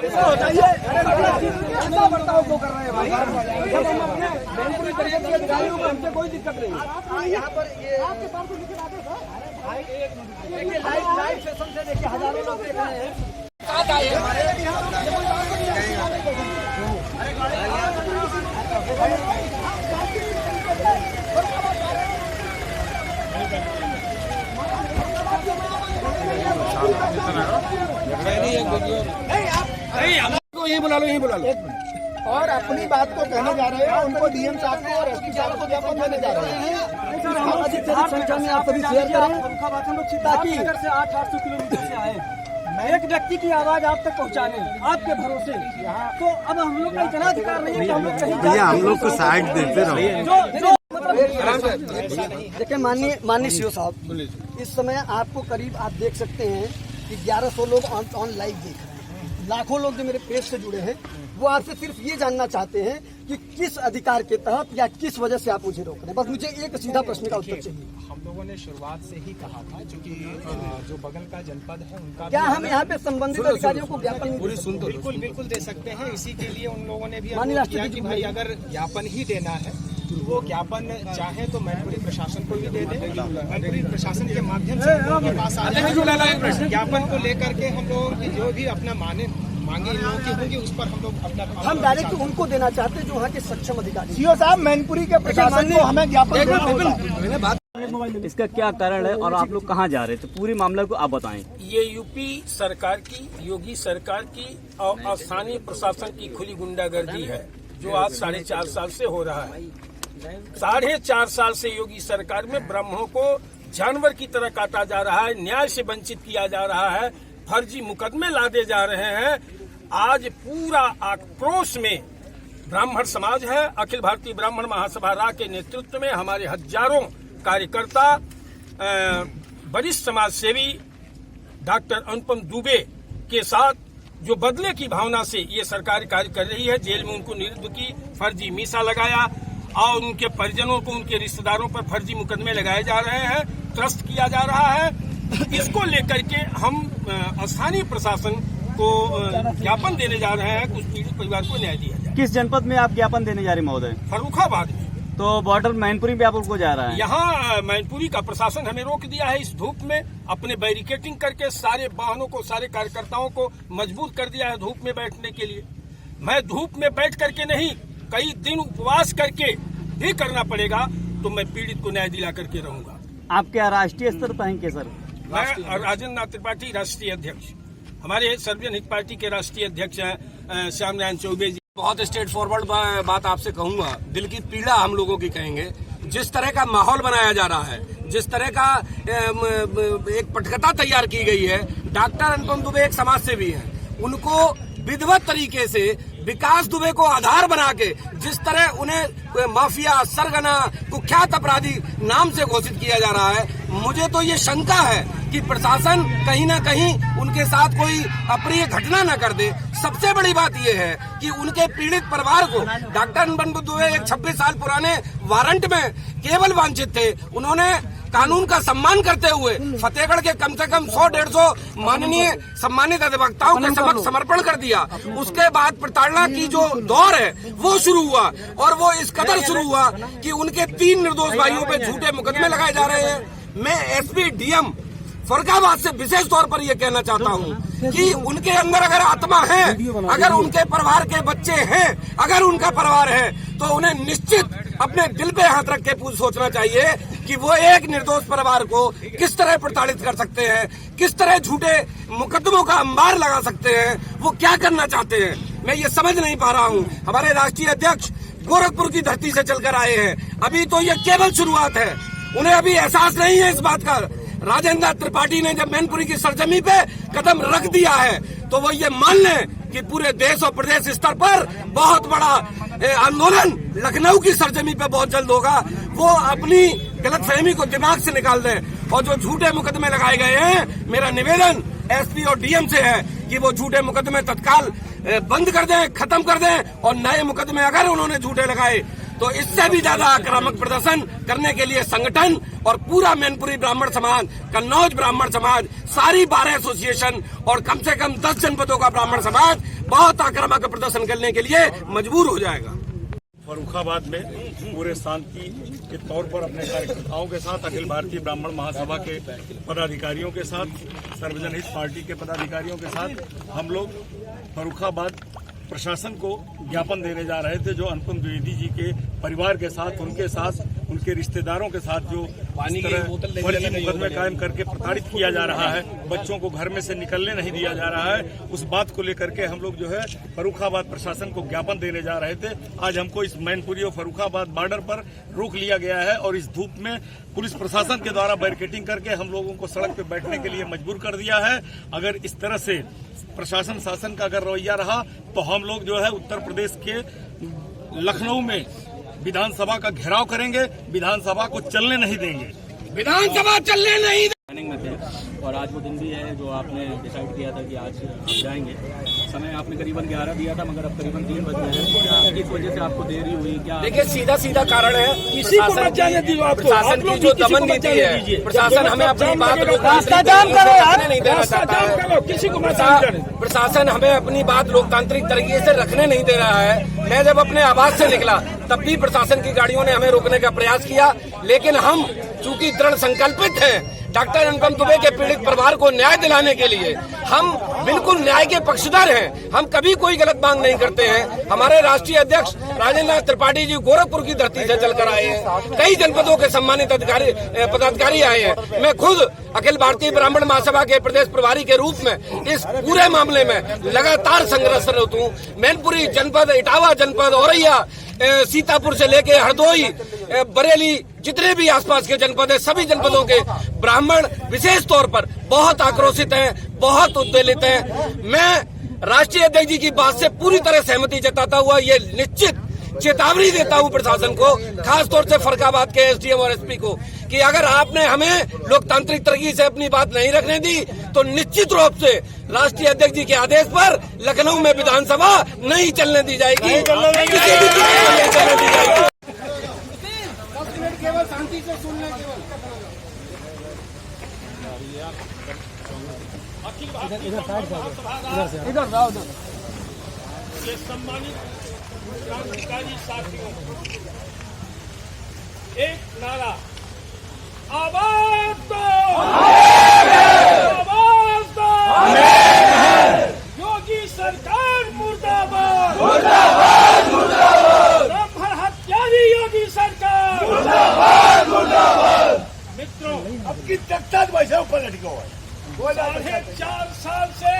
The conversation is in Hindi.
ऐसा हो जाइए, ऐसा बर्ताव क्यों कर रहे हैं भाई? जब हम अपने मैनपुरी परिषद के अधिकारियों को, हमसे कोई दिक्कत नहीं है। यहाँ पर ये आपके पास तो लिखित आदेश है, देखिए लाइव सेशन से देखिए हजारों लोग देख रहे हैं। यही बुला लो, यही बुला लो। और अपनी बात को कहने जा रहे हैं, उनको डीएम साहब को और एसपी साहब को ज्ञापन देने जा रहे हैं। अधिक से अधिक संख्या में आप सभी शेयर करें ताकि से 800 किलोमीटर से आए एक व्यक्ति की आवाज आप तक पहुंचाने आपके भरोसे। तो अब हम लोग का इतना अधिकार नहीं है कि हम लोग कहीं भैया हम लोग को साइड देते रहो। देखिए माननीय सीओ साहब, इस समय आपको करीब आप देख सकते हैं कि 1100 लोग ऑन लाइव देख रहे हैं। लाखों लोग जो मेरे पेज से जुड़े हैं वो आपसे सिर्फ ये जानना चाहते हैं कि किस अधिकार के तहत या किस वजह से आप मुझे रोक रहे हैं। बस मुझे एक सीधा प्रश्न का उत्तर चाहिए। हम लोगों ने शुरुआत से ही कहा था, क्योंकि जो बगल का जनपद है उनका क्या हम यहाँ पे संबंधित अधिकारियों को ज्ञापन बिल्कुल दे सकते हैं। इसी के लिए उन लोगों ने भी माननीय अनुरोध किया राष्ट्रपति कि भाई अगर ज्ञापन ही देना है तो वो ज्ञापन चाहे तो मैनपुरी प्रशासन को भी दे दें। मैनपुरी प्रशासन के माध्यम से हम लोगों के पास आ जाए ज्ञापन को लेकर के हम लोग जो भी अपना मांगे इन लोगों की होगी उस पर हम लोग अपना हम डायरेक्ट उनको देना चाहते हैं जो वहाँ के सक्षम अधिकारी। सीओ साहब, मैनपुरी के प्रशासन को हमें ज्ञापन देना होगा। इसका क्या कारण है और आप लोग कहाँ जा रहे थे? पूरी मामला को आप बताएं। ये यूपी सरकार की, योगी सरकार की और स्थानीय प्रशासन की खुली गुंडागर्दी है जो आज 4.5 साल से हो रहा है। 4.5 साल से योगी सरकार में ब्राह्मणों को जानवर की तरह काटा जा रहा है, न्याय से वंचित किया जा रहा है, फर्जी मुकदमे लादे जा रहे हैं। आज पूरा आक्रोश में ब्राह्मण समाज है। अखिल भारतीय ब्राह्मण महासभा रा के नेतृत्व में हमारे हजारों कार्यकर्ता, वरिष्ठ समाज सेवी डॉक्टर अनुपम दुबे के साथ जो बदले की भावना से ये सरकार कार्य कर रही है, जेल में उनको निरुद्ध की, फर्जी मीसा लगाया और उनके परिजनों को, उनके रिश्तेदारों पर फर्जी मुकदमे लगाए जा रहे हैं, ट्रस्ट किया जा रहा है। इसको लेकर के हम स्थानीय प्रशासन को ज्ञापन देने जा रहे हैं, कुछ पीड़ित परिवार को न्याय दिया जाए। किस जनपद में आप ज्ञापन देने जा रहे महोदय? फर्रुखाबाद में। तो बॉर्डर मैनपुरी पे आप लोग को जा रहा है? यहाँ मैनपुरी का प्रशासन हमें रोक दिया है इस धूप में, अपने बैरिकेटिंग करके सारे वाहनों को, सारे कार्यकर्ताओं को मजबूर कर दिया है धूप में बैठने के लिए। मैं धूप में बैठ करके नहीं, कई दिन उपवास करके भी करना पड़ेगा तो मैं पीड़ित को न्याय दिला करके रहूंगा। आप क्या राष्ट्रीय स्तर पर हैं सर? मैं राजेंद्र नाथ त्रिपाठी, राष्ट्रीय अध्यक्ष। हमारे सर्वजन हित पार्टी के राष्ट्रीय अध्यक्ष हैं श्याम नारायण चौबे जी। बहुत स्ट्रेट फॉरवर्ड बात आपसे कहूंगा, दिल की पीड़ा हम लोगों की कहेंगे। जिस तरह का माहौल बनाया जा रहा है, जिस तरह का एक पटकथा तैयार की गई है, डॉक्टर अनुपम दुबे एक समाज सेवी हैं, उनको विधिवत तरीके से विकास दुबे को आधार बना के जिस तरह उन्हें माफिया, सरगना, कुख्यात अपराधी नाम से घोषित किया जा रहा है, मुझे तो ये शंका है कि प्रशासन कहीं ना कहीं उनके साथ कोई अप्रिय घटना न कर दे। सबसे बड़ी बात यह है कि उनके पीड़ित परिवार को डॉक्टर अनुपम दुबे एक 26 साल पुराने वारंट में केवल वांछित थे। उन्होंने कानून का सम्मान करते हुए फतेहगढ़ के कम से कम 100-150 माननीय सम्मानित अधिवक्ताओं के समक्ष समर्पण कर दिया। उसके बाद प्रताड़ना की जो दौर है वो शुरू हुआ, और वो इस कदर शुरू हुआ कि उनके 3 निर्दोष भाइयों पे झूठे मुकदमे लगाए जा रहे हैं। मैं एसपी डीएम फर्रुखाबाद से विशेष तौर पर यह कहना चाहता हूं कि उनके अंदर अगर आत्मा है, अगर उनके परिवार के बच्चे हैं, अगर उनका परिवार है, तो उन्हें निश्चित अपने दिल पे हाथ रख के सोचना चाहिए कि वो एक निर्दोष परिवार को किस तरह प्रताड़ित कर सकते हैं, किस तरह झूठे मुकदमों का अंबार लगा सकते हैं, वो क्या करना चाहते हैं, मैं ये समझ नहीं पा रहा हूँ। हमारे राष्ट्रीय अध्यक्ष गोरखपुर की धरती से चलकर आए हैं, अभी तो ये केवल शुरुआत है, उन्हें अभी एहसास नहीं है इस बात का। राजेंद्र नाथ त्रिपाठी ने जब मैनपुरी की सरजमी पे कदम रख दिया है तो वो ये मान लें कि पूरे देश और प्रदेश स्तर पर बहुत बड़ा आंदोलन लखनऊ की सरजमी पे बहुत जल्द होगा। वो अपनी गलतफहमी को दिमाग से निकाल दें, और जो झूठे मुकदमे लगाए गए हैं, मेरा निवेदन एसपी और डीएम से है कि वो झूठे मुकदमे तत्काल बंद कर दें, खत्म कर दें, और नए मुकदमे अगर उन्होंने झूठे लगाए तो इससे भी ज्यादा आक्रामक प्रदर्शन करने के लिए संगठन और पूरा मैनपुरी ब्राह्मण समाज, कन्नौज ब्राह्मण समाज, सारी 12 एसोसिएशन और कम से कम 10 जनपदों का ब्राह्मण समाज बहुत आक्रामक प्रदर्शन करने के लिए मजबूर हो जाएगा। फर्रुखाबाद में पूरे शांति के तौर पर अपने कार्यकर्ताओं के साथ, अखिल भारतीय ब्राह्मण महासभा के पदाधिकारियों के साथ, सर्वजन हित पार्टी के पदाधिकारियों के साथ हम लोग फर्रुखाबाद प्रशासन को ज्ञापन देने जा रहे थे, जो अनुपम द्विवेदी जी के परिवार के साथ, उनके रिश्तेदारों के साथ जो फर्जी मुकदमे कायम करके प्रताड़ित किया जा रहा है, बच्चों को घर में से निकलने नहीं दिया जा रहा है, उस बात को लेकर के हम लोग जो है फर्रुखाबाद प्रशासन को ज्ञापन देने जा रहे थे। आज हमको इस मैनपुरी और फर्रुखाबाद बॉर्डर पर रोक लिया गया है और इस धूप में पुलिस प्रशासन के द्वारा बैरिकेडिंग करके हम लोगों को सड़क पर बैठने के लिए मजबूर कर दिया है। अगर इस तरह से प्रशासन शासन का अगर रवैया रहा तो हम लोग जो है उत्तर प्रदेश के लखनऊ में विधानसभा का घेराव करेंगे, विधानसभा को चलने नहीं देंगे, विधानसभा चलने नहीं प्लानिंग में थे और आज वो दिन भी है जो आपने डिसाइड किया था कि आज आप जाएंगे। समय आपने करीबन 11 दिया था, मगर अब करीबन 3 बज गए हैं। क्या किस वजह से आपको देरी हुई? क्या देखिए, सीधा कारण है प्रशासन की जो दमन नीति है। प्रशासन हमें अपनी बात रास्ता जाम करो यार, नहीं देना चाहता है। किसी को प्रशासन हमें अपनी बात लोकतांत्रिक तरीके से रखने नहीं दे रहा है। मैं जब अपने आवास से निकला तब भी प्रशासन की गाड़ियों ने हमें रोकने का प्रयास किया, लेकिन हम चूंकि दृढ़ संकल्पित हैं डॉक्टर अनुपम दुबे के पीड़ित परिवार को न्याय दिलाने के लिए, हम बिल्कुल न्याय के पक्षधर हैं। हम कभी कोई गलत मांग नहीं करते हैं। हमारे राष्ट्रीय अध्यक्ष राजेंद्र नाथ त्रिपाठी जी गोरखपुर की धरती से चलकर आए हैं। कई जनपदों के सम्मानित पदाधिकारी आए हैं। मैं खुद अखिल भारतीय ब्राह्मण महासभा के प्रदेश प्रभारी के रूप में इस पूरे मामले में लगातार संघर्षरत हूँ। मैनपुरी जनपद, इटावा जनपद, औरैया, सीतापुर से लेके हरदोई, बरेली, जितने भी आसपास के जनपद है, सभी जनपदों के ब्राह्मण विशेष तौर पर बहुत आक्रोशित हैं, बहुत उद्वेलित हैं। मैं राष्ट्रीय अध्यक्ष जी की बात से पूरी तरह सहमति जताता हुआ ये निश्चित चेतावनी देता हूं प्रशासन को, खासतौर से फर्रुखाबाद के एसडीएम और एसपी को, कि अगर आपने हमें लोकतांत्रिक तरीके से अपनी बात नहीं रखने दी तो निश्चित रूप से राष्ट्रीय अध्यक्ष जी के आदेश पर लखनऊ में विधानसभा नहीं चलने दी जाएगी, किसी भी तरीके से नहीं चलने दी जाएगी। केवल शांति से सुनना, केवल ये सम्मानित क्रांतिकारी साथियों, एक नारा, आवाज दो, आवाज दो, योगी सरकार मुर्दाबाद, मुर्दाबाद, मुर्दाबाद, ब्राह्मण हत्यारी योगी सरकार, मुर्दाबाद, मुर्दाबाद। मित्रों, अब की तख्ता वैसे ऊपर लटको है। 4.5 साल से